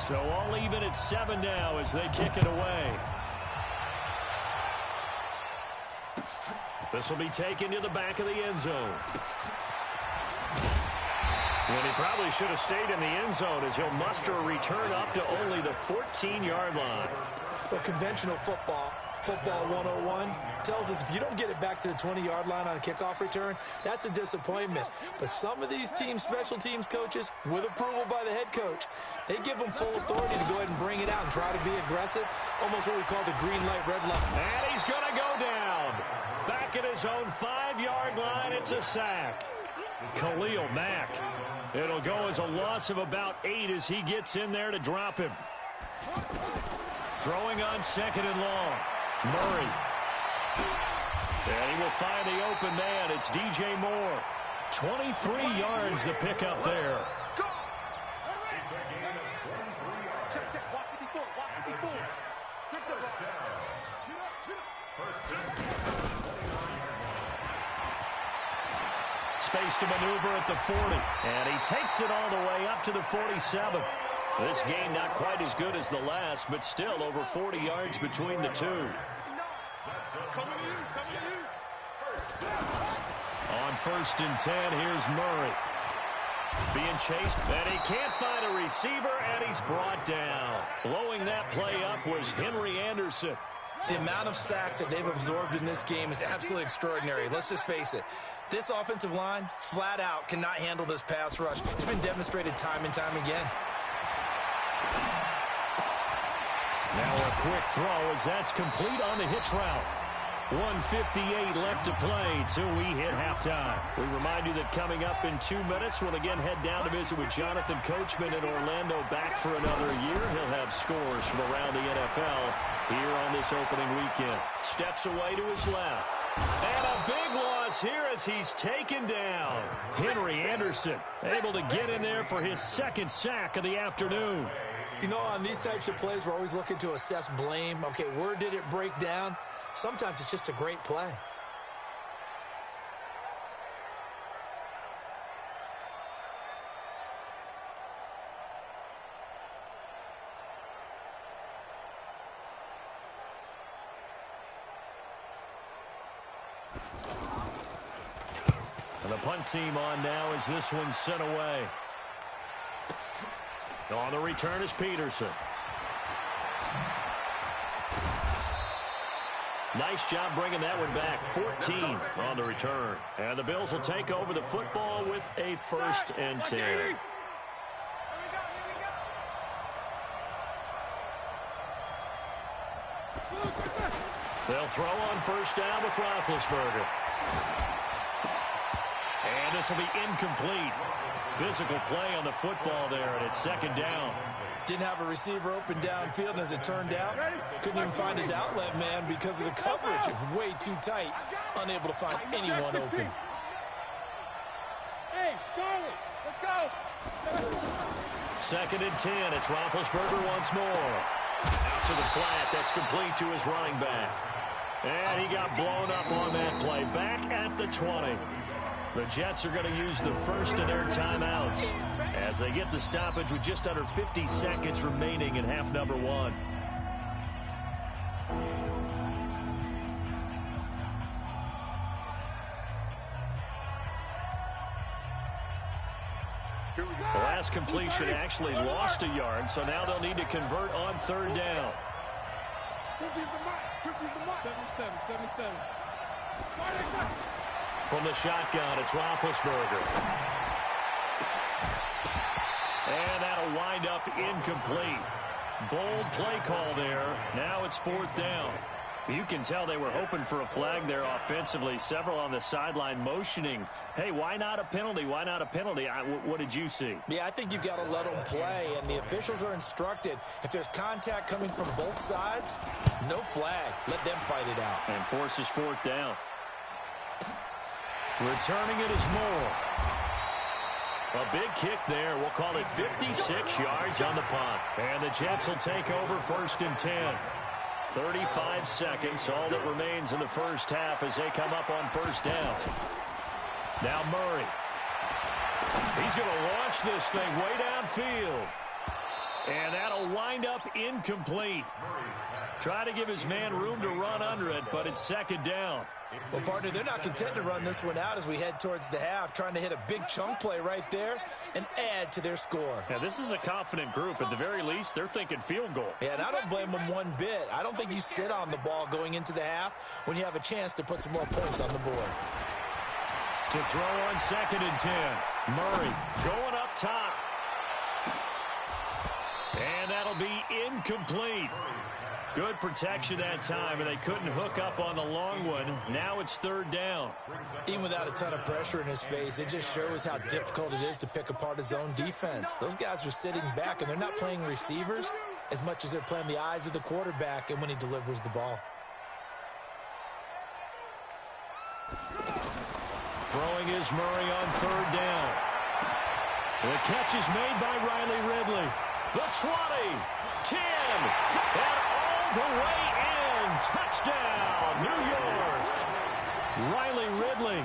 So all even at 7 now as they kick it away. This will be taken to the back of the end zone. And he probably should have stayed in the end zone as he'll muster a return up to only the 14-yard line. Well, conventional football 101, tells us if you don't get it back to the 20-yard line on a kickoff return, that's a disappointment. But some of these teams, special teams coaches, with approval by the head coach, they give them full authority to go ahead and bring it out and try to be aggressive, almost what we call the green light, red light. And he's going to go down. Back at his own 5-yard line, it's a sack. Khalil Mack. It'll go as a loss of about 8 as he gets in there to drop him. Throwing on 2nd and long. Murray. And he will find the open man. It's DJ Moore. 23 yards the pickup there. Space to maneuver at the 40. And he takes it all the way up to the 47. This game not quite as good as the last, but still over 40 yards between the two. On 1st and 10, here's Murray. Being chased, and he can't find a receiver, and he's brought down. Blowing that play up was Henry Anderson. The amount of sacks that they've absorbed in this game is absolutely extraordinary. Let's just face it. This offensive line, flat out, cannot handle this pass rush. It's been demonstrated time and time again. Now a quick throw as that's complete on the hitch route. 1:58 left to play till we hit halftime. We remind you that coming up in 2 minutes, we'll again head down to visit with Jonathan Coachman in Orlando, back for another year. He'll have scores from around the NFL here on this opening weekend. Steps away to his left. And a big loss here as he's taken down. Henry Anderson able to get in there for his 2nd sack of the afternoon. You know, on these types of plays, we're always looking to assess blame. Okay, where did it break down? Sometimes it's just a great play. And the punt team on now as this one's sent away. On the return is Peterson. Nice job bringing that one back. 14 on the return. And the Bills will take over the football with a 1st and 10. They'll throw on 1st down with Roethlisberger. And this will be incomplete. Physical play on the football there, and it's 2nd down. Didn't have a receiver open downfield, and as it turned out, couldn't even find his outlet man because of the coverage. It was way too tight, unable to find anyone open. Hey, Charlie, let's go. 2nd and 10. It's Roethlisberger once more. Out to the flat. That's complete to his running back. And he got blown up on that play. Back at the 20. The Jets are going to use the 1st of their timeouts as they get the stoppage with just under 50 seconds remaining in half number 1. The last completion actually lost a yard, so now they'll need to convert on 3rd down. 7-7. From the shotgun, it's Roethlisberger. And that'll wind up incomplete. Bold play call there. Now it's 4th down. You can tell they were hoping for a flag there offensively. Several on the sideline motioning. Hey, why not a penalty? Why not a penalty? What did you see? Yeah, I think you've got to let them play, and the officials are instructed. If there's contact coming from both sides, no flag. Let them fight it out. And forces 4th down. Returning it is Moore. A big kick there. We'll call it 56 yards on the punt. And the Jets will take over 1st and 10. 35 seconds, all that remains in the first half as they come up on 1st down. Now Murray. He's going to launch this thing way downfield. And that'll wind up incomplete. Try to give his man room to run under it, but it's second down. Well, partner, they're not content to run this one out as we head towards the half, trying to hit a big chunk play right there and add to their score. Yeah, this is a confident group. At the very least, they're thinking field goal. Yeah, and I don't blame them one bit. I don't think you sit on the ball going into the half when you have a chance to put some more points on the board. To throw on 2nd and 10. Murray going up top. And that'll be incomplete. Good protection that time, and they couldn't hook up on the long one. Now it's 3rd down. Even without a ton of pressure in his face, it just shows how difficult it is to pick apart his own defense. Those guys are sitting back, and they're not playing receivers as much as they're playing the eyes of the quarterback and when he delivers the ball. Throwing is Murray on 3rd down. The catch is made by Riley Ridley. The 20, 10, and all the way in. Touchdown, New York. Riley Ridley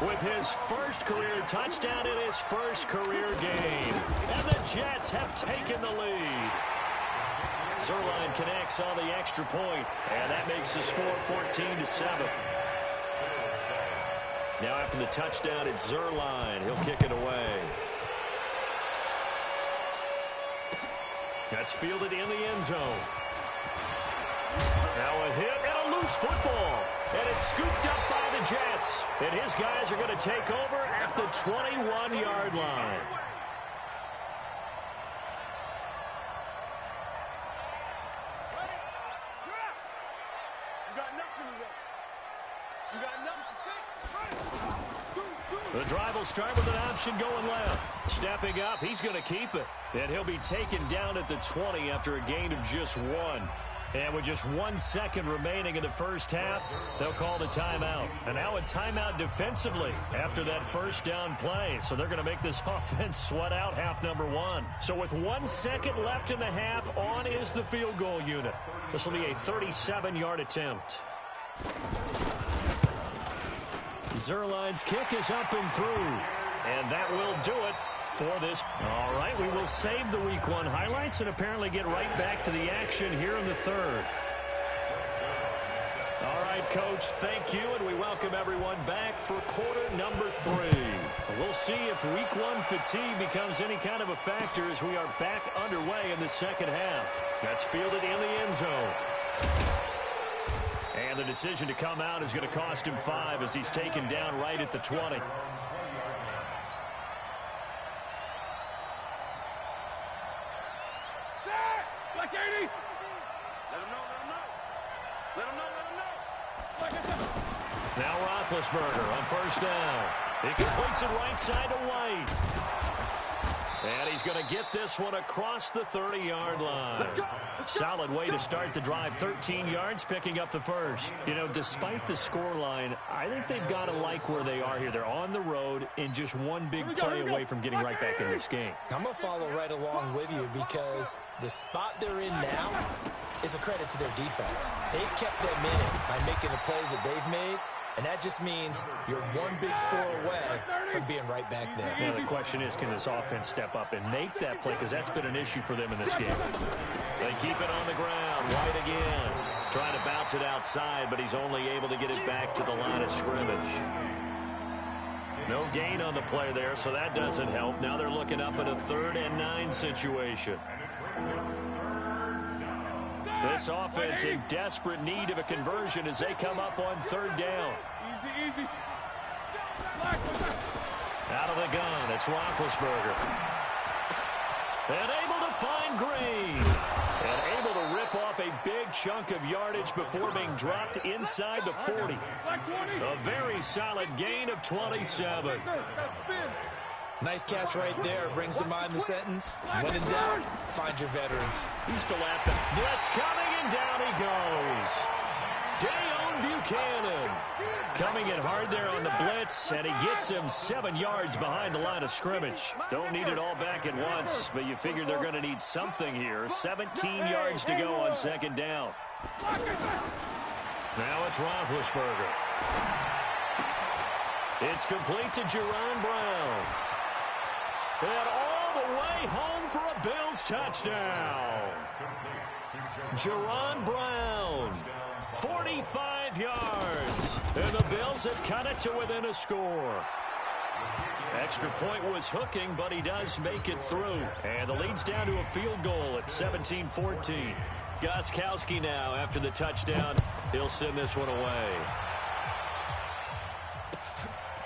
with his first career touchdown in his first career game. And the Jets have taken the lead. Zerline connects on the extra point, and that makes the score 14-7. Now after the touchdown, it's Zerline. He'll kick it away. That's fielded in the end zone. Now a hit and a loose football. And it's scooped up by the Jets. And his guys are going to take over at the 21-yard line. The drive will start with an option going left. Stepping up, he's going to keep it. And he'll be taken down at the 20 after a gain of just 1. And with just 1 second remaining in the first half, they'll call the timeout. And now a timeout defensively after that first down play. So they're going to make this offense sweat out half number 1. So with 1 second left in the half, on is the field goal unit. This will be a 37-yard attempt. Zerline's kick is up and through. And that will do it for this. All right, we will save the Week 1 highlights and apparently get right back to the action here in the 3rd. All right, Coach, thank you, and we welcome everyone back for quarter number 3. We'll see if Week 1 fatigue becomes any kind of a factor as we are back underway in the second half. That's fielded in the end zone. And the decision to come out is going to cost him 5 as he's taken down right at the 20. Now Roethlisberger on first down. He completes it right side to White. And he's going to get this one across the 30-yard line. Solid way to start the drive. 13 yards, picking up the first. You know, despite the scoreline, I think they've got to like where they are here. They're on the road and just one big play away from getting right back in this game. I'm going to follow right along with you because the spot they're in now is a credit to their defense. They've kept them in it by making the plays that they've made. And that just means you're one big score away from being right back there. Well, the question is, can this offense step up and make that play? Because that's been an issue for them in this game. They keep it on the ground. White again. Trying to bounce it outside, but he's only able to get it back to the line of scrimmage. No gain on the play there, so that doesn't help. Now they're looking up at a 3rd and 9 situation. This offense in desperate need of a conversion as they come up on 3rd down. Easy. Out of the gun, it's Roethlisberger. And able to find Green. And able to rip off a big chunk of yardage before being dropped inside the 40. A very solid gain of 27. Nice catch right there. Brings to mind the sentence, when in doubt, find your veterans. He's still at the blitz coming, and down he goes. Dayon Buchanan coming in hard there on the blitz, and he gets him 7 yards behind the line of scrimmage. Don't need it all back at once, but you figure they're going to need something here. 17 yards to go on 2nd down. Now it's Roethlisberger. It's complete to Jerron Brown. And all the way home for a Bills Bills touchdown. Jerron Brown, 45 yards. And the Bills have cut it to within a score. Extra point was hooking, but he does make it through. And the lead's down to a field goal at 17-14. Gostkowski now after the touchdown. He'll send this one away.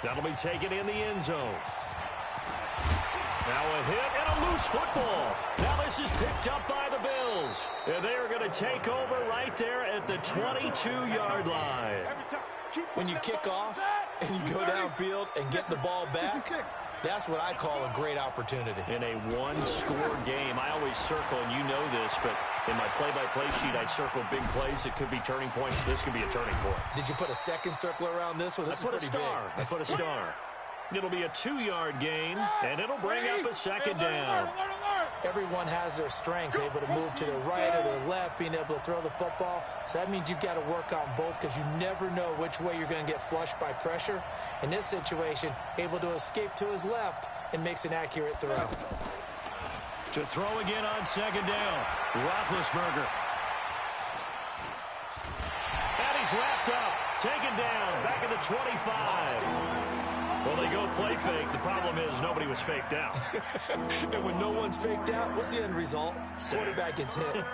That'll be taken in the end zone. Now a hit and a loose football. Now this is picked up by the Bills. And they are going to take over right there at the 22-yard line. When you kick off and you go downfield and get the ball back, that's what I call a great opportunity. In a one-score game, I always circle, and you know this, but in my play-by-play sheet, I circle big plays. It could be turning points. This could be a turning point. Did you put a second circle around this one? This is pretty big. I put a star. It'll be a 2-yard gain, and it'll bring up a second down. Everyone has their strengths, able to move to their right or their left, being able to throw the football. So that means you've got to work on both because you never know which way you're going to get flushed by pressure. In this situation, able to escape to his left and makes an accurate throw. To throw again on second down, Roethlisberger. And he's wrapped up, taken down, back at the 25. Well, they go play fake. The problem is nobody was faked out. And when no one's faked out, what's the end result? Quarterback gets hit.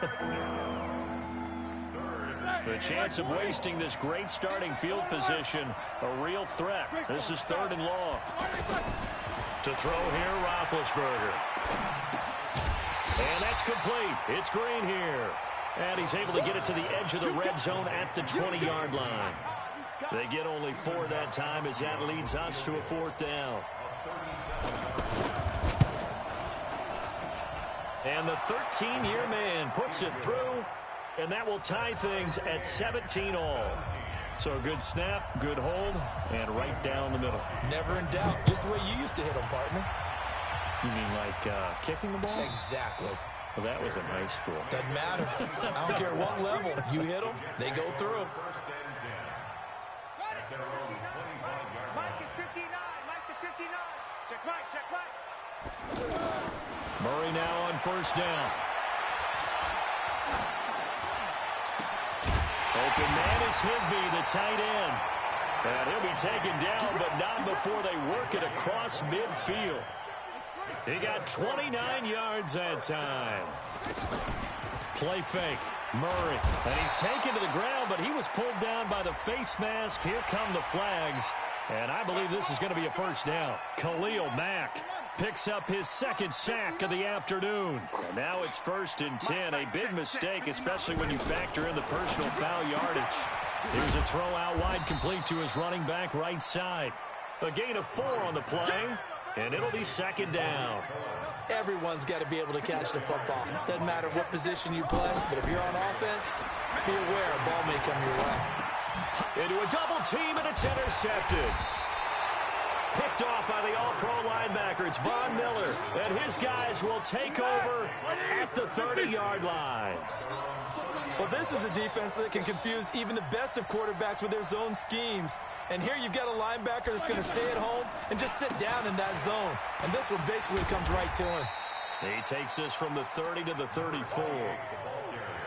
The chance of wasting this great starting field position, a real threat. This is 3rd and long. To throw here, Roethlisberger. And that's complete. It's Green here. And he's able to get it to the edge of the red zone at the 20-yard line. They get only 4 that time as that leads us to a 4th down. And the 13-year man puts it through, and that will tie things at 17-all. So a good snap, good hold, and right down the middle. Never in doubt. Just the way you used to hit them, partner. You mean like kicking the ball? Exactly. Well, that was in high school. Doesn't matter. I don't care what level. You hit them, they go through. Mike is 59. Mike is 59. Check Mike. Check Mike. Murray now on 1st down. Open man is Higbee, the tight end. And he'll be taken down, but not before they work it across midfield. He got 29 yards that time. Play fake. Murray. And he's taken to the ground, but he was pulled down by the face mask. Here come the flags. And I believe this is going to be a 1st down. Khalil Mack picks up his 2nd sack of the afternoon. And now it's 1st and 10. A big mistake, especially when you factor in the personal foul yardage. Here's a throw out wide, complete to his running back right side. A gain of 4 on the play, and it'll be 2nd down. Everyone's got to be able to catch the football. Doesn't matter what position you play, but if you're on offense, be aware a ball may come your way. Into a double team, and it's intercepted. Picked off by the all-pro linebacker. It's Von Miller, and his guys will take over at the 30-yard line. Well, this is a defense that can confuse even the best of quarterbacks with their zone schemes. And here you've got a linebacker that's going to stay at home and just sit down in that zone. And this one basically comes right to him. He takes this from the 30 to the 34.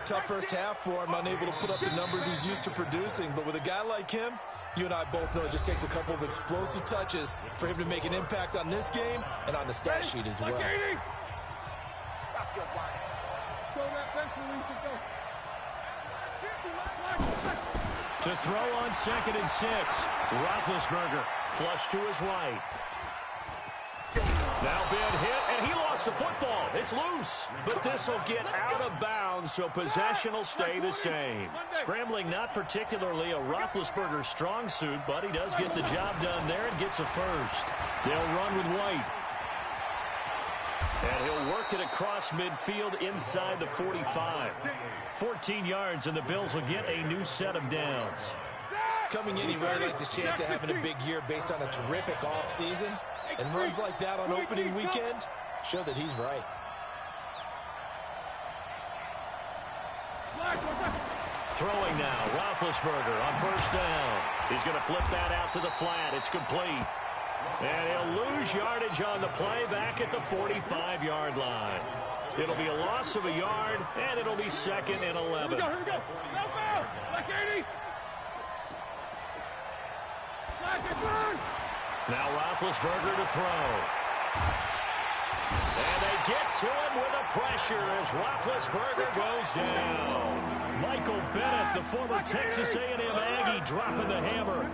Tough first half for him, unable to put up the numbers he's used to producing. But with a guy like him, you and I both know it just takes a couple of explosive touches for him to make an impact on this game and on the stat sheet as well. Stop your body. Go that bench release and go. To throw on 2nd and 6. Roethlisberger flush to his right. Now big hit, and he lost the football. It's loose, but this will get out of bounds, so possession will stay the same. Scrambling not particularly a Roethlisberger strong suit, but he does get the job done there and gets a 1st. They'll run with White. And he'll work it across midfield inside the 45. 14 yards, and the Bills will get a new set of downs. Coming in, he really liked his chance of having a big year based on a terrific offseason. And runs like that on opening weekend show that he's right. Throwing now, Roethlisberger on 1st down. He's going to flip that out to the flat. It's complete. And he'll lose yardage on the play back at the 45-yard line. It'll be a loss of a yard, and it'll be 2nd and 11. Here we go. Black 80. Now Roethlisberger to throw. And they get to him with a pressure as Roethlisberger goes down. Michael Bennett, the former Texas A&M Aggie, dropping the hammer.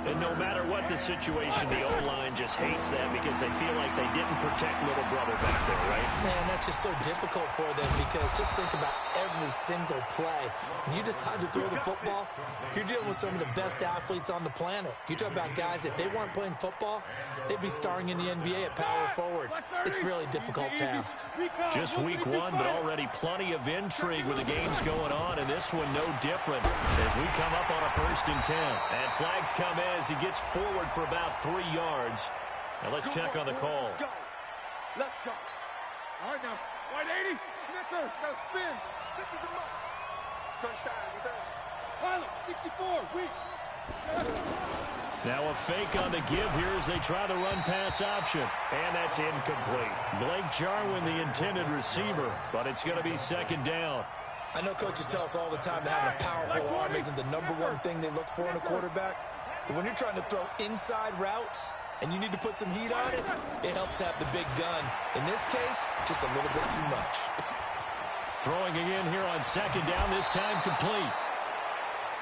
And no matter what the situation, the O-line just hates that because they feel like they didn't protect little brother back there, right? Man, that's just so difficult for them because just think about every single play. When you decide to throw the football, you're dealing with some of the best athletes on the planet. You talk about guys, if they weren't playing football, they'd be starring in the NBA at power forward. It's a really difficult task. Just week 1, but already plenty of intrigue with the games going on, and this one no different as we come up on a 1st and 10. And flags come in as he gets forward for about 3 yards. Now let's check on the call. Let's go. All right, now. White 80. Snicker. Now spin. This is the mark. Touchdown, defense. Pilot. 64. Weak. Now a fake on the give here as they try the run-pass option. And that's incomplete. Blake Jarwin, the intended receiver, but it's going to be 2nd down. I know coaches tell us all the time that having a powerful arm isn't the #1 thing they look for in a quarterback. But when you're trying to throw inside routes and you need to put some heat on it, it helps to have the big gun. In this case, just a little bit too much. Throwing again here on 2nd down, this time complete.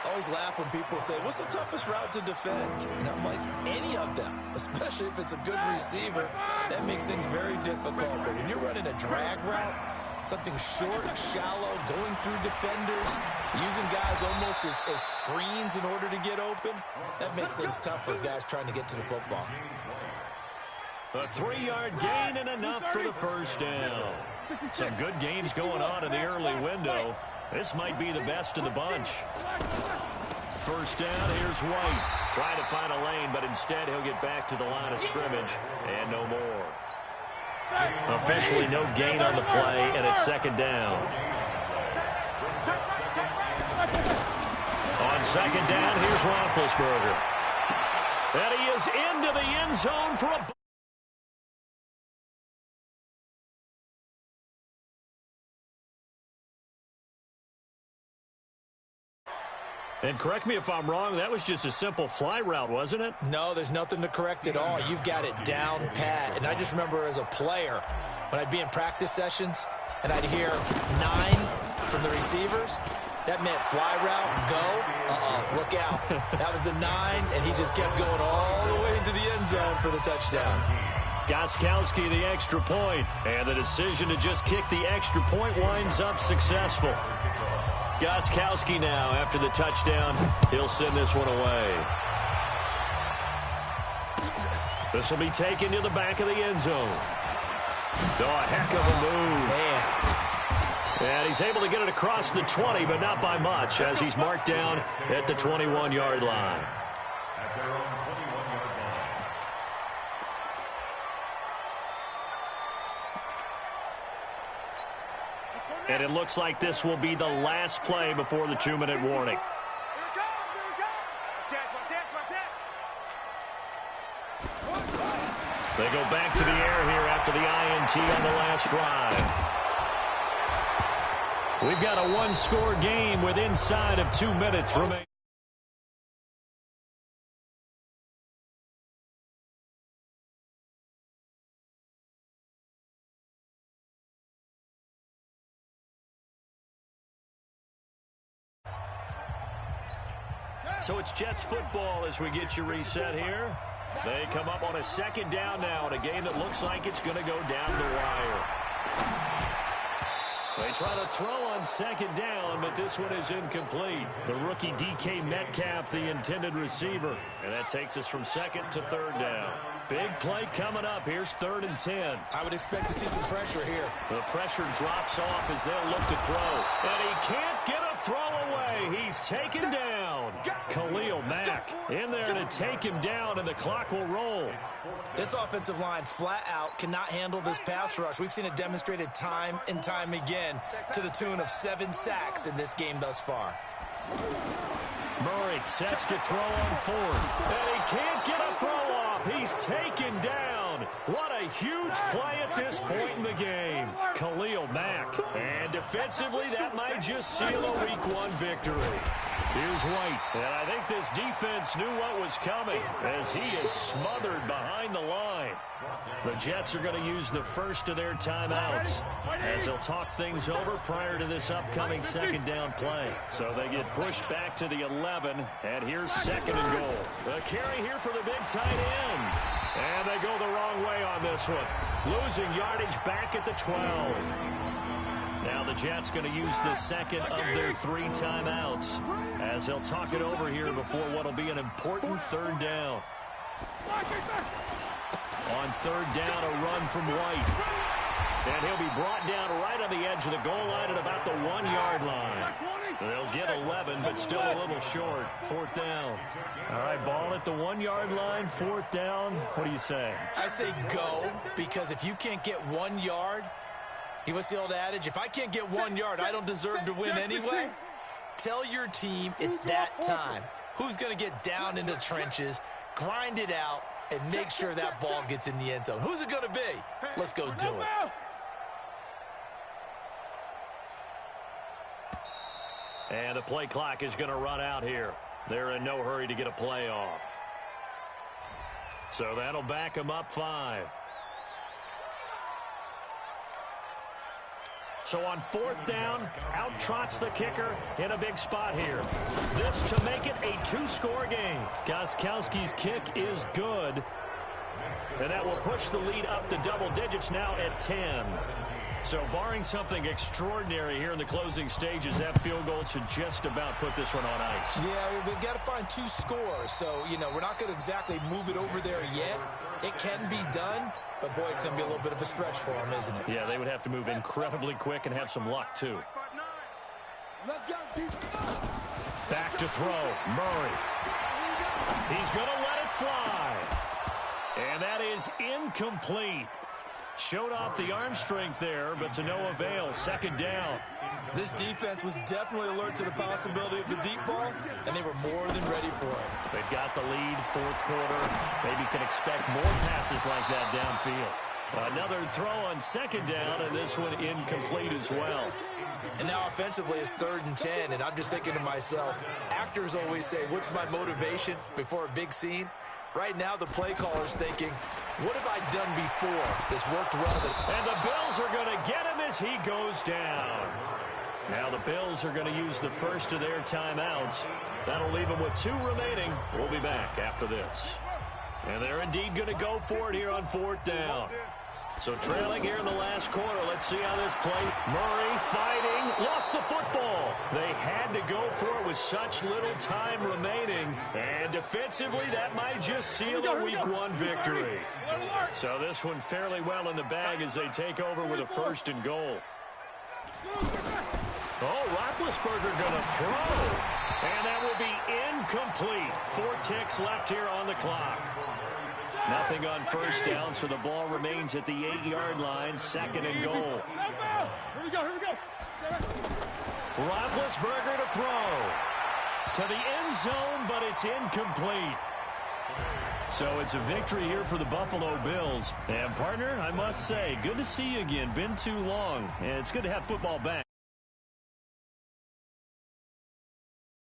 I always laugh when people say, what's the toughest route to defend? And I'm like, any of them, especially if it's a good receiver. That makes things very difficult. But when you're running a drag route, something short, shallow, going through defenders, using guys almost as screens in order to get open, that makes things tough for guys trying to get to the football. A 3-yard gain and enough for the 1st down. Some good games going on in the early window. This might be the best of the bunch. 1st down, here's White. Trying to find a lane, but instead he'll get back to the line of scrimmage and no more. Officially no gain on the play, and it's 2nd down. On 2nd down, here's Roethlisberger. And he is into the end zone for a... And correct me if I'm wrong, that was just a simple fly route, wasn't it? No, there's nothing to correct at all. You've got it down pat. And I just remember as a player, when I'd be in practice sessions and I'd hear 9 from the receivers, that meant fly route, go, look out. That was the 9, and he just kept going all the way into the end zone for the touchdown. Gostkowski the extra point, and the decision to just kick the extra point winds up successful. Gostkowski now, after the touchdown, he'll send this one away. This will be taken to the back of the end zone. Oh, a heck of a move. Man. And he's able to get it across the 20, but not by much, as he's marked down at the 21-yard line. And it looks like this will be the last play before the 2-minute warning. They go back to the air here after the INT on the last drive. We've got a 1-score game with inside of 2 minutes remaining. So it's Jets football as we get you reset here. They come up on a 2nd down now in a game that looks like it's going to go down the wire. They try to throw on 2nd down, but this one is incomplete. The rookie DK Metcalf, the intended receiver. And that takes us from 2nd to 3rd down. Big play coming up. Here's 3rd and 10. I would expect to see some pressure here. The pressure drops off as they'll look to throw. And he can't get a throw away. He's taken down. Khalil Mack in there to take him down, and the clock will roll. This offensive line flat out cannot handle this pass rush. We've seen it demonstrated time and time again to the tune of 7 sacks in this game thus far. Murray sets to throw on 4th. And he can't get a throw off. He's taken down. down. What a huge play at this point in the game. Khalil Mack. And defensively, that might just seal a Week 1 victory. Here's White. And I think this defense knew what was coming as he is smothered behind the line. The Jets are going to use the first of their timeouts as they'll talk things over prior to this upcoming second down play. So they get pushed back to the 11, and here's second and goal. The carry here for the big tight end. And they go the wrong way on this one, losing yardage back at the 12. Now the Jets going to use the second of their 3 timeouts as they'll talk it over here before what will be an important third down. On third down, a run from White. And he'll be brought down right on the edge of the goal line at about the 1-yard line. They'll get 11, but still a little short. Fourth down. All right, ball at the 1-yard line, fourth down. What do you say? I say go, because if you can't get 1 yard, what's the old adage? If I can't get 1 yard, I don't deserve to win anyway. Tell your team it's that time. Who's going to get down into the trenches, grind it out, and make sure that ball gets in the end zone? Who's it going to be? Let's go do it. And the play clock is going to run out here. They're in no hurry to get a play off. So that'll back them up 5. So on fourth down, out trots the kicker in a big spot here. This to make it a 2-score game. Gostkowski's kick is good. And that will push the lead up to double digits now at 10. So barring something extraordinary here in the closing stages, that field goal should just about put this one on ice. Yeah, we've got to find 2 scores. So, we're not going to exactly move it over there yet. It can be done, but, boy, it's going to be a little bit of a stretch for them, isn't it? Yeah, they would have to move incredibly quick and have some luck, too. Back to throw. Murray. He's going to let it fly. And that is incomplete. Showed off the arm strength there, but to no avail. Second down. This defense was definitely alert to the possibility of the deep ball, and they were more than ready for it. They've got the lead, fourth quarter. Maybe can expect more passes like that downfield. Another throw on second down, and this one incomplete as well. And now offensively it's 3rd and 10, and I'm just thinking to myself, actors always say, what's my motivation before a big scene? Right now the play caller's thinking, what have I done before? This worked well. And the Bills are going to get him as he goes down. Now the Bills are going to use the first of their timeouts. That'll leave them with 2 remaining. We'll be back after this. And they're indeed going to go for it here on fourth down. So trailing here in the last quarter. Let's see how this play. Murray fighting. Lost the football. They had to go for it with such little time remaining. And defensively, that might just seal a Week 1 victory. So this one fairly well in the bag as they take over with a 1st and goal. Oh, Roethlisberger going to throw. And that will be incomplete. 4 ticks left here on the clock. Nothing on first down, so the ball remains at the 8-yard line, 2nd and goal. Here we go. Roethlisberger to throw. To the end zone, but it's incomplete. So it's a victory here for the Buffalo Bills. And, partner, I must say, good to see you again. Been too long. And it's good to have football back.